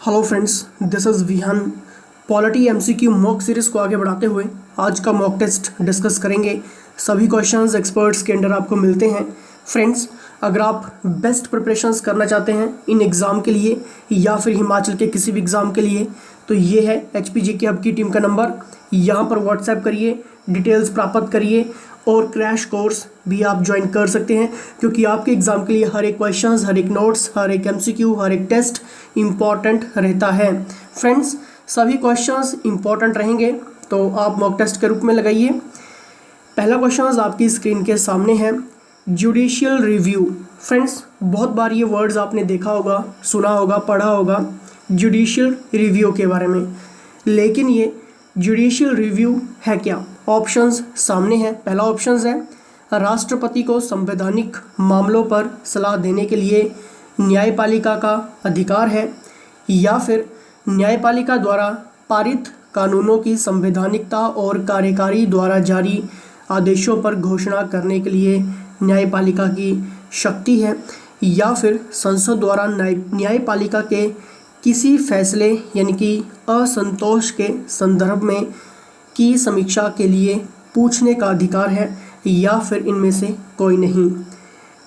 Hello friends, this is Vihan. Polity MCQ mock series को आगे बढ़ाते हुए आज का मॉक टेस्ट डिस्कस करेंगे। सभी क्वेश्चंस एक्सपर्ट्स के अंडर आपको मिलते हैं। फ्रेंड्स, अगर आप बेस्ट प्रिपरेशंस करना चाहते हैं इन एग्ज़ाम के लिए या फिर हिमाचल के किसी भी एग्ज़ाम के लिए, तो ये है HPGK हब की टीम का नंबर। यहाँ पर व्हाट्सएप करिए, डिटेल्स प्राप्त करिए और क्रैश कोर्स भी आप ज्वाइन कर सकते हैं, क्योंकि आपके एग्ज़ाम के लिए हर एक क्वेश्चंस, हर एक नोट्स, हर एक MCQ, हर एक टेस्ट इम्पॉर्टेंट रहता है। फ्रेंड्स, सभी क्वेश्चंस इम्पॉर्टेंट रहेंगे, तो आप मॉक टेस्ट के रूप में लगाइए। पहला क्वेश्चन आपकी स्क्रीन के सामने है, जुडिशियल रिव्यू। फ्रेंड्स, बहुत बार ये वर्ड्स आपने देखा होगा, सुना होगा, पढ़ा होगा जुडिशियल रिव्यू के बारे में, लेकिन ये जुडिशियल रिव्यू है क्या? ऑप्शंस सामने हैं। पहला ऑप्शन है, राष्ट्रपति को संवैधानिक मामलों पर सलाह देने के लिए न्यायपालिका का अधिकार है, या फिर न्यायपालिका द्वारा पारित कानूनों की संवैधानिकता और कार्यकारी द्वारा जारी आदेशों पर घोषणा करने के लिए न्यायपालिका की शक्ति है, या फिर संसद द्वारा न्यायपालिका के किसी फैसले यानी कि असंतोष के संदर्भ में की समीक्षा के लिए पूछने का अधिकार है, या फिर इनमें से कोई नहीं।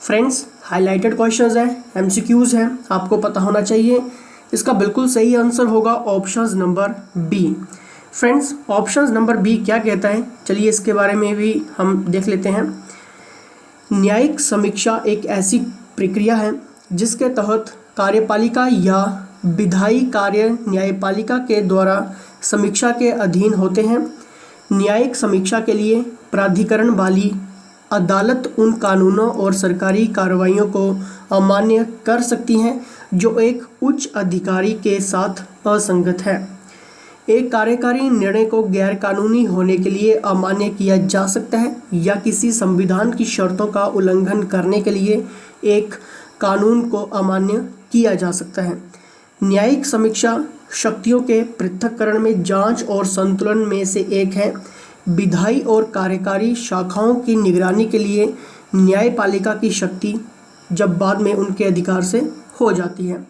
फ्रेंड्स, हाइलाइटेड क्वेश्चंस हैं, MCQs हैं, आपको पता होना चाहिए। इसका बिल्कुल सही आंसर होगा option number B. Friends, option number B क्या कहता है, चलिए इसके बारे में भी हम देख लेते हैं। न्यायिक समीक्षा एक ऐसी प्रक्रिया है जिसके तहत कार्यपालिका या विधायी कार्य न्यायपालिका के द्वारा समीक्षा के अधीन होते हैं। न्यायिक समीक्षा के लिए प्राधिकरण वाली अदालत उन कानूनों और सरकारी कार्रवाइयों को अमान्य कर सकती हैं जो एक उच्च अधिकारी के साथ असंगत है। एक कार्यकारी निर्णय को गैर कानूनी होने के लिए अमान्य किया जा सकता है, या किसी संविधान की शर्तों का उल्लंघन करने के लिए एक कानून को अमान्य किया जा सकता है। न्यायिक समीक्षा शक्तियों के पृथक्करण में जांच और संतुलन में से एक है। विधायी और कार्यकारी शाखाओं की निगरानी के लिए न्यायपालिका की शक्ति जब बाद में उनके अधिकार से हो जाती है।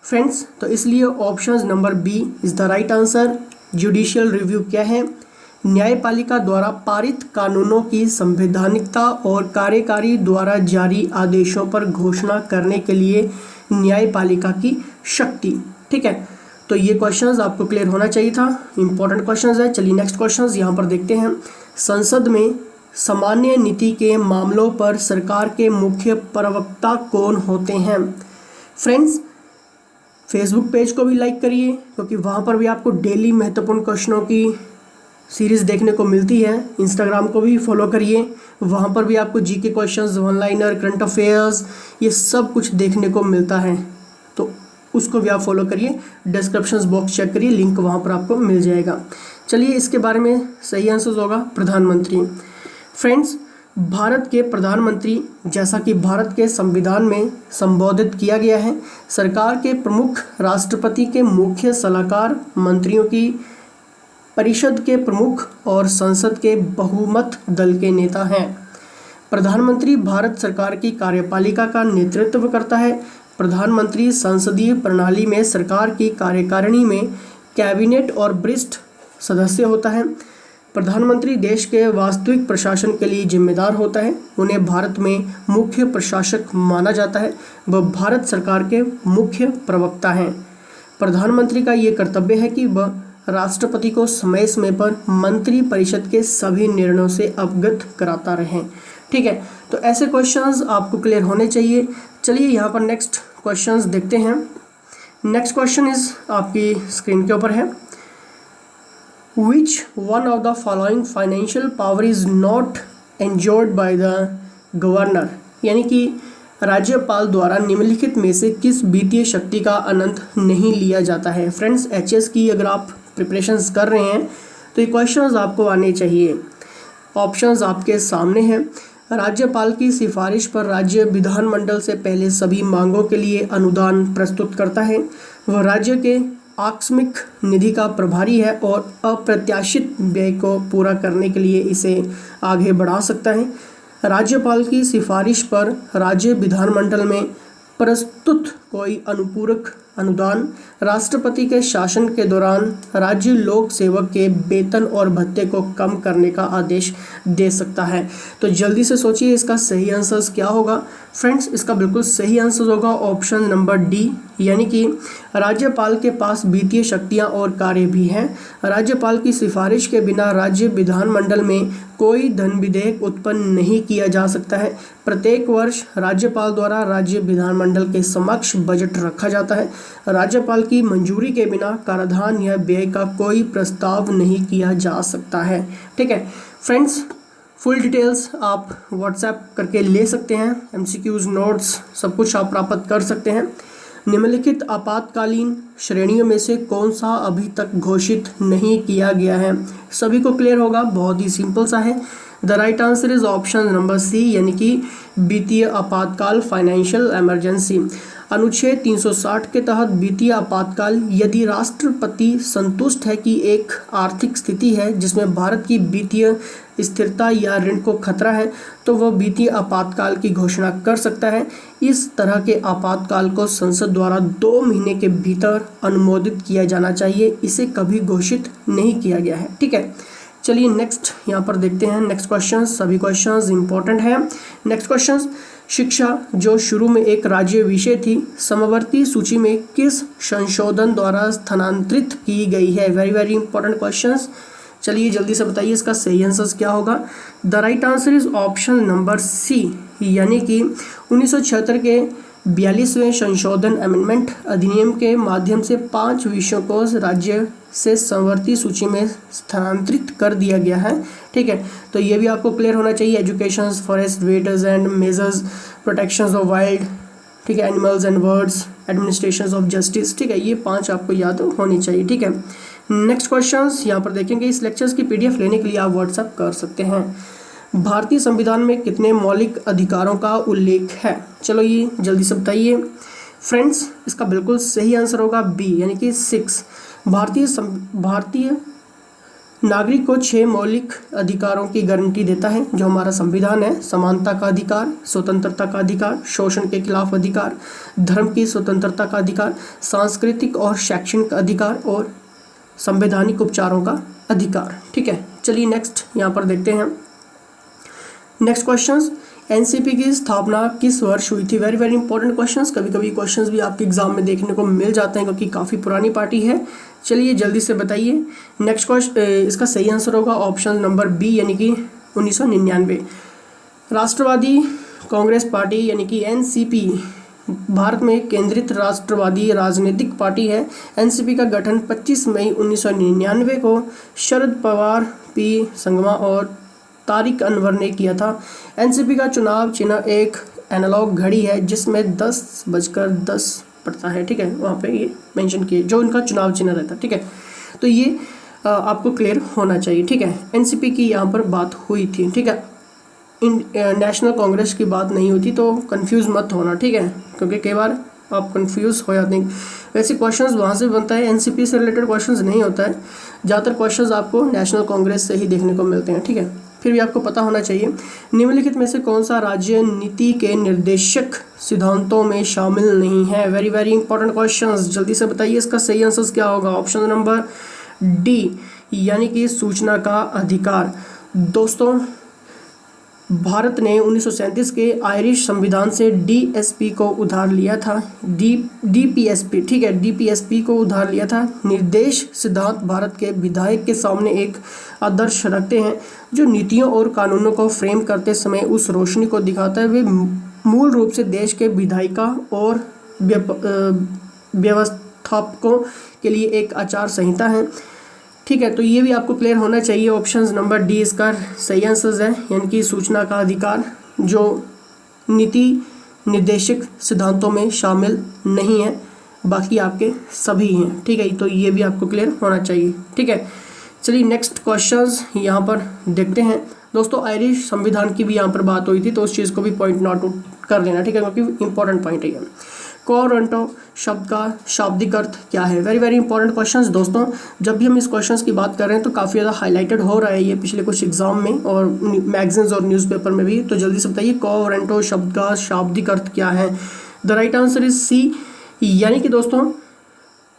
फ्रेंड्स, तो इसलिए option number B is the right answer. Judicial review क्या है? न्यायपालिका द्वारा पारित कानूनों की संवैधानिकता और कार्यकारी द्वारा जारी आदेशों पर घोषणा करने के लिए न्यायपालिका की शक्ति। ठीक है, तो ये क्वेश्चंस आपको क्लियर होना चाहिए था, इंपॉर्टेंट क्वेश्चंस है। चलिए नेक्स्ट क्वेश्चंस यहाँ पर देखते हैं। संसद में सामान्य नीति के मामलों पर सरकार के मुख्य प्रवक्ता कौन होते हैं? फ्रेंड्स, फेसबुक पेज को भी लाइक करिए, क्योंकि वहाँ पर भी आपको डेली महत्वपूर्ण क्वेश्चनों की सीरीज़ देखने को मिलती है। इंस्टाग्राम को भी फॉलो करिए, वहाँ पर भी आपको GK questions, one liner, current affairs, ये सब कुछ देखने को मिलता है, तो उसको भी आप फॉलो करिए। डिस्क्रिप्शन बॉक्स चेक करिए, लिंक वहाँ पर आपको मिल जाएगा। चलिए इसके बारे में सही आंसर होगा प्रधानमंत्री। फ्रेंड्स, भारत के प्रधानमंत्री, जैसा कि भारत के संविधान में संबोधित किया गया है, सरकार के प्रमुख, राष्ट्रपति के मुख्य सलाहकार, मंत्रियों की परिषद के प्रमुख और संसद के बहुमत दल के नेता हैं। प्रधानमंत्री भारत सरकार की कार्यपालिका का नेतृत्व करता है। प्रधानमंत्री संसदीय प्रणाली में सरकार की कार्यकारिणी में कैबिनेट और वरिष्ठ सदस्य होता है। प्रधानमंत्री देश के वास्तविक प्रशासन के लिए जिम्मेदार होता है। उन्हें भारत में मुख्य प्रशासक माना जाता है। वह भारत सरकार के मुख्य प्रवक्ता हैं। प्रधानमंत्री का ये कर्तव्य है कि वह राष्ट्रपति को समय समय पर मंत्री परिषद के सभी निर्णयों से अवगत कराता रहे। ठीक है, तो ऐसे क्वेश्चंस आपको क्लियर होने चाहिए। चलिए यहाँ पर नेक्स्ट क्वेश्चंस देखते हैं। नेक्स्ट क्वेश्चन इज आपकी स्क्रीन के ऊपर है, which one of the following financial power is not enjoyed by the governor? यानी कि राज्यपाल द्वारा निम्नलिखित में से किस वित्तीय शक्ति का आनंद नहीं लिया जाता है? फ्रेंड्स, HS की अगर आप प्रिपरेशंस कर रहे हैं तो ये क्वेश्चंस आपको आने चाहिए। ऑप्शंस आपके सामने हैं। राज्यपाल की सिफारिश पर राज्य विधानमंडल से पहले सभी मांगों के लिए अनुदान प्रस्तुत करता है। वह राज्य के आकस्मिक निधि का प्रभारी है और अप्रत्याशित व्यय को पूरा करने के लिए इसे आगे बढ़ा सकता है। राज्यपाल की सिफारिश पर राज्य विधानमंडल में प्रस्तुत कोई अनुपूरक अनुदान राष्ट्रपति के शासन के दौरान राज्य लोक सेवक के वेतन और भत्ते को कम करने का आदेश दे सकता है। तो जल्दी से सोचिए इसका सही आंसर क्या होगा। फ्रेंड्स, इसका बिल्कुल सही आंसर होगा ऑप्शन नंबर डी, यानी कि राज्यपाल के पास वित्तीय शक्तियां और कार्य भी हैं। राज्यपाल की सिफारिश के बिना राज्य विधानमंडल में कोई धन विधेयक उत्पन्न नहीं किया जा सकता है। प्रत्येक वर्ष राज्यपाल द्वारा राज्य विधानमंडल के समक्ष बजट रखा जाता है। राज्यपाल की मंजूरी के बिना कराधान या व्यय का कोई प्रस्ताव नहीं किया जा सकता है। ठीक है फ्रेंड्स, फुल डिटेल्स आप व्हाट्सएप करके ले सकते हैं। एमसीक्यूज, नोट्स सब कुछ आप प्राप्त कर सकते हैं। निम्नलिखित आपातकालीन श्रेणियों में से कौन सा अभी तक घोषित नहीं किया गया है? सभी को क्लियर होगा, बहुत ही सिंपल सा है। The right answer is option number C, यानी कि वित्तीय आपातकाल, फाइनेंशियल इमरजेंसी। अनुच्छेद 360 के तहत वित्तीय आपातकाल यदि राष्ट्रपति संतुष्ट है कि एक आर्थिक स्थिति है जिसमें भारत की वित्तीय स्थिरता या ऋण को खतरा है, तो वह वित्तीय आपातकाल की घोषणा कर सकता है। इस तरह के आपातकाल को संसद द्वारा 2 महीने के भीतर अनुमोदित किया जाना चाहिए। इसे कभी घोषित नहीं किया गया है। ठीक है, चलिए नेक्स्ट यहाँ पर देखते हैं। नेक्स्ट क्वेश्चन, सभी क्वेश्चंस इंपॉर्टेंट हैं। नेक्स्ट क्वेश्चन, शिक्षा जो शुरू में एक राज्य विषय थी, समवर्ती सूची में किस संशोधन द्वारा स्थानांतरित की गई है? Very very important questions. चलिए जल्दी से बताइए इसका सही आंसर क्या होगा। The right answer is option number C, यानी कि 1976 के 42वें संशोधन अमेंडमेंट अधिनियम के माध्यम से 5 विषयों को राज्य से समवर्ती सूची में स्थानांतरित कर दिया गया है। ठीक है, तो ये भी आपको क्लियर होना चाहिए। Education, forest, waiters and measures, protection of wild, ठीक है, animals and birds, administration of justice. ठीक है, ये 5 आपको याद होनी चाहिए। ठीक है, नेक्स्ट क्वेश्चंस यहाँ पर देखेंगे। इस लेक्चर्स की PDF लेने के लिए आप व्हाट्सएप कर सकते हैं। भारतीय संविधान में कितने मौलिक अधिकारों का उल्लेख है? चलो ये जल्दी से बताइए। फ्रेंड्स, इसका बिल्कुल सही आंसर होगा बी, यानी कि 6। भारतीय नागरिक को 6 मौलिक अधिकारों की गारंटी देता है जो हमारा संविधान है। समानता का अधिकार, स्वतंत्रता का अधिकार, शोषण के खिलाफ अधिकार, धर्म की स्वतंत्रता का अधिकार, सांस्कृतिक और शैक्षणिक अधिकार और संवैधानिक उपचारों का अधिकार। ठीक है, चलिए नेक्स्ट यहाँ पर देखते हैं। नेक्स्ट क्वेश्चंस, एनसीपी की स्थापना किस वर्ष हुई थी? Very very important questions. कभी कभी क्वेश्चंस भी आपके एग्जाम में देखने को मिल जाते हैं क्योंकि काफ़ी पुरानी पार्टी है। चलिए जल्दी से बताइए। नेक्स्ट क्वेश्चन, इसका सही आंसर होगा ऑप्शन नंबर बी, यानी कि 1999। राष्ट्रवादी कांग्रेस पार्टी यानी कि एनसीपी भारत में केंद्रित राष्ट्रवादी राजनीतिक पार्टी है। एनसीपी का गठन 25 मई 1999 को शरद पवार, पी संगमा और तारिक अनवर ने किया था। एनसीपी का चुनाव चिन्ह एक एनालॉग घड़ी है जिसमें 10:10 पड़ता है। ठीक है, वहाँ पे ये मेंशन किए जो उनका चुनाव चिन्ह रहता है। ठीक है, तो ये आपको क्लियर होना चाहिए। ठीक है, एनसीपी की यहाँ पर बात हुई थी। ठीक है, नेशनल कांग्रेस की बात नहीं होती, तो कंफ्यूज मत होना। ठीक है, क्योंकि कई बार आप कंफ्यूज हो जाते हैं। वैसे क्वेश्चंस वहाँ से बनता है, एनसीपी से रिलेटेड क्वेश्चंस नहीं होता है। ज़्यादातर क्वेश्चंस आपको नेशनल कांग्रेस से ही देखने को मिलते हैं। ठीक है, फिर भी आपको पता होना चाहिए। निम्नलिखित में से कौन सा राज्य नीति के निर्देशक सिद्धांतों में शामिल नहीं है? वेरी वेरी इंपॉर्टेंट क्वेश्चंस, जल्दी से बताइए इसका सही आंसर क्या होगा। ऑप्शन नंबर डी, यानी कि सूचना का अधिकार। दोस्तों, भारत ने 1937 के आयरिश संविधान से डीएसपी को उधार लिया था। डीपीएसपी, ठीक है, डीपीएसपी को उधार लिया था। निर्देश सिद्धांत भारत के विधायक के सामने एक आदर्श रखते हैं जो नीतियों और कानूनों को फ्रेम करते समय उस रोशनी को दिखाता है। वे मूल रूप से देश के विधायिका और व्यवस्थापकों के लिए एक आचार संहिता है। ठीक है, तो ये भी आपको क्लियर होना चाहिए। ऑप्शन नंबर डी इसका सही आंसर है, यानी कि सूचना का अधिकार जो नीति निर्देशक सिद्धांतों में शामिल नहीं है, बाकी आपके सभी हैं। ठीक है, तो ये भी आपको क्लियर होना चाहिए। ठीक है, चलिए नेक्स्ट क्वेश्चंस यहाँ पर देखते हैं। दोस्तों, आयरिश संविधान की भी यहाँ पर बात हुई थी, तो उस चीज़ को भी पॉइंट नोट कर लेना। ठीक है, क्योंकि इंपॉर्टेंट पॉइंट है ये। कोरंटो शब्द का शाब्दिक अर्थ क्या है? Very very important questions. दोस्तों, जब भी हम इस क्वेश्चंस की बात कर रहे हैं तो काफ़ी ज़्यादा हाईलाइटेड हो रहा है ये पिछले कुछ एग्जाम में और मैगजीन्स और न्यूज़पेपर में भी। तो जल्दी से बताइए कोरंटो शब्द का शाब्दिक अर्थ क्या है? The right answer is C, यानी कि दोस्तों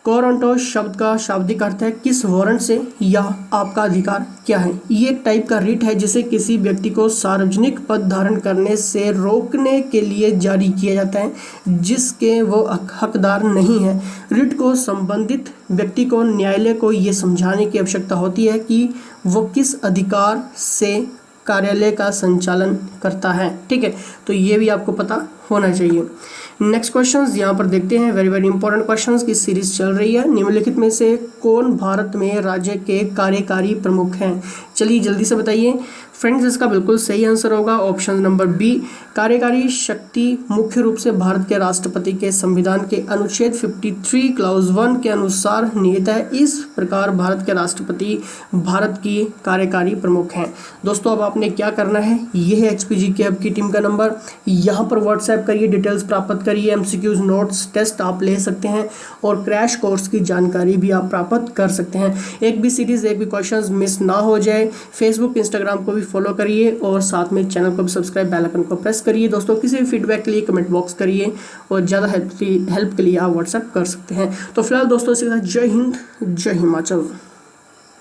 कोरंटो शब्द का शाब्दिक अर्थ है किस वारंट से या आपका अधिकार क्या है। ये एक टाइप का रिट है जिसे किसी व्यक्ति को सार्वजनिक पद धारण करने से रोकने के लिए जारी किया जाता है जिसके वो हकदार नहीं है। रिट को संबंधित व्यक्ति को न्यायालय को ये समझाने की आवश्यकता होती है कि वो किस अधिकार से कार्यालय का संचालन करता है। ठीक है, तो ये भी आपको पता होना चाहिए। नेक्स्ट क्वेश्चंस यहाँ पर देखते हैं, वेरी वेरी इंपॉर्टेंट क्वेश्चंस की सीरीज चल रही है। निम्नलिखित में से कौन भारत में राज्य के कार्यकारी प्रमुख हैं? चलिए जल्दी से बताइए फ्रेंड्स। इसका बिल्कुल सही आंसर होगा ऑप्शन नंबर बी। कार्यकारी शक्ति मुख्य रूप से भारत के राष्ट्रपति के संविधान के अनुच्छेद 53 क्लॉज 1 के अनुसार निहित है। इस प्रकार भारत के राष्ट्रपति भारत की कार्यकारी प्रमुख हैं। दोस्तों अब आपने क्या करना है, ये है HPG की आपकी टीम का नंबर, यहाँ पर व्हाट्सएप करिए, डिटेल्स प्राप्त करिए, MCQs नोट्स टेस्ट आप ले सकते हैं और क्रैश कोर्स की जानकारी भी आप प्राप्त कर सकते हैं। एक भी सीरीज एक भी क्वेश्चंस मिस ना हो जाए। फेसबुक इंस्टाग्राम को भी फॉलो करिए और साथ में चैनल को भी सब्सक्राइब, बेल आइकन को प्रेस करिए। दोस्तों किसी भी फीडबैक के लिए कमेंट बॉक्स करिए और ज़्यादा हेल्प के लिए आप व्हाट्सएप कर सकते हैं। तो फिलहाल दोस्तों इसके साथ जय हिंद, जय हिमाचल।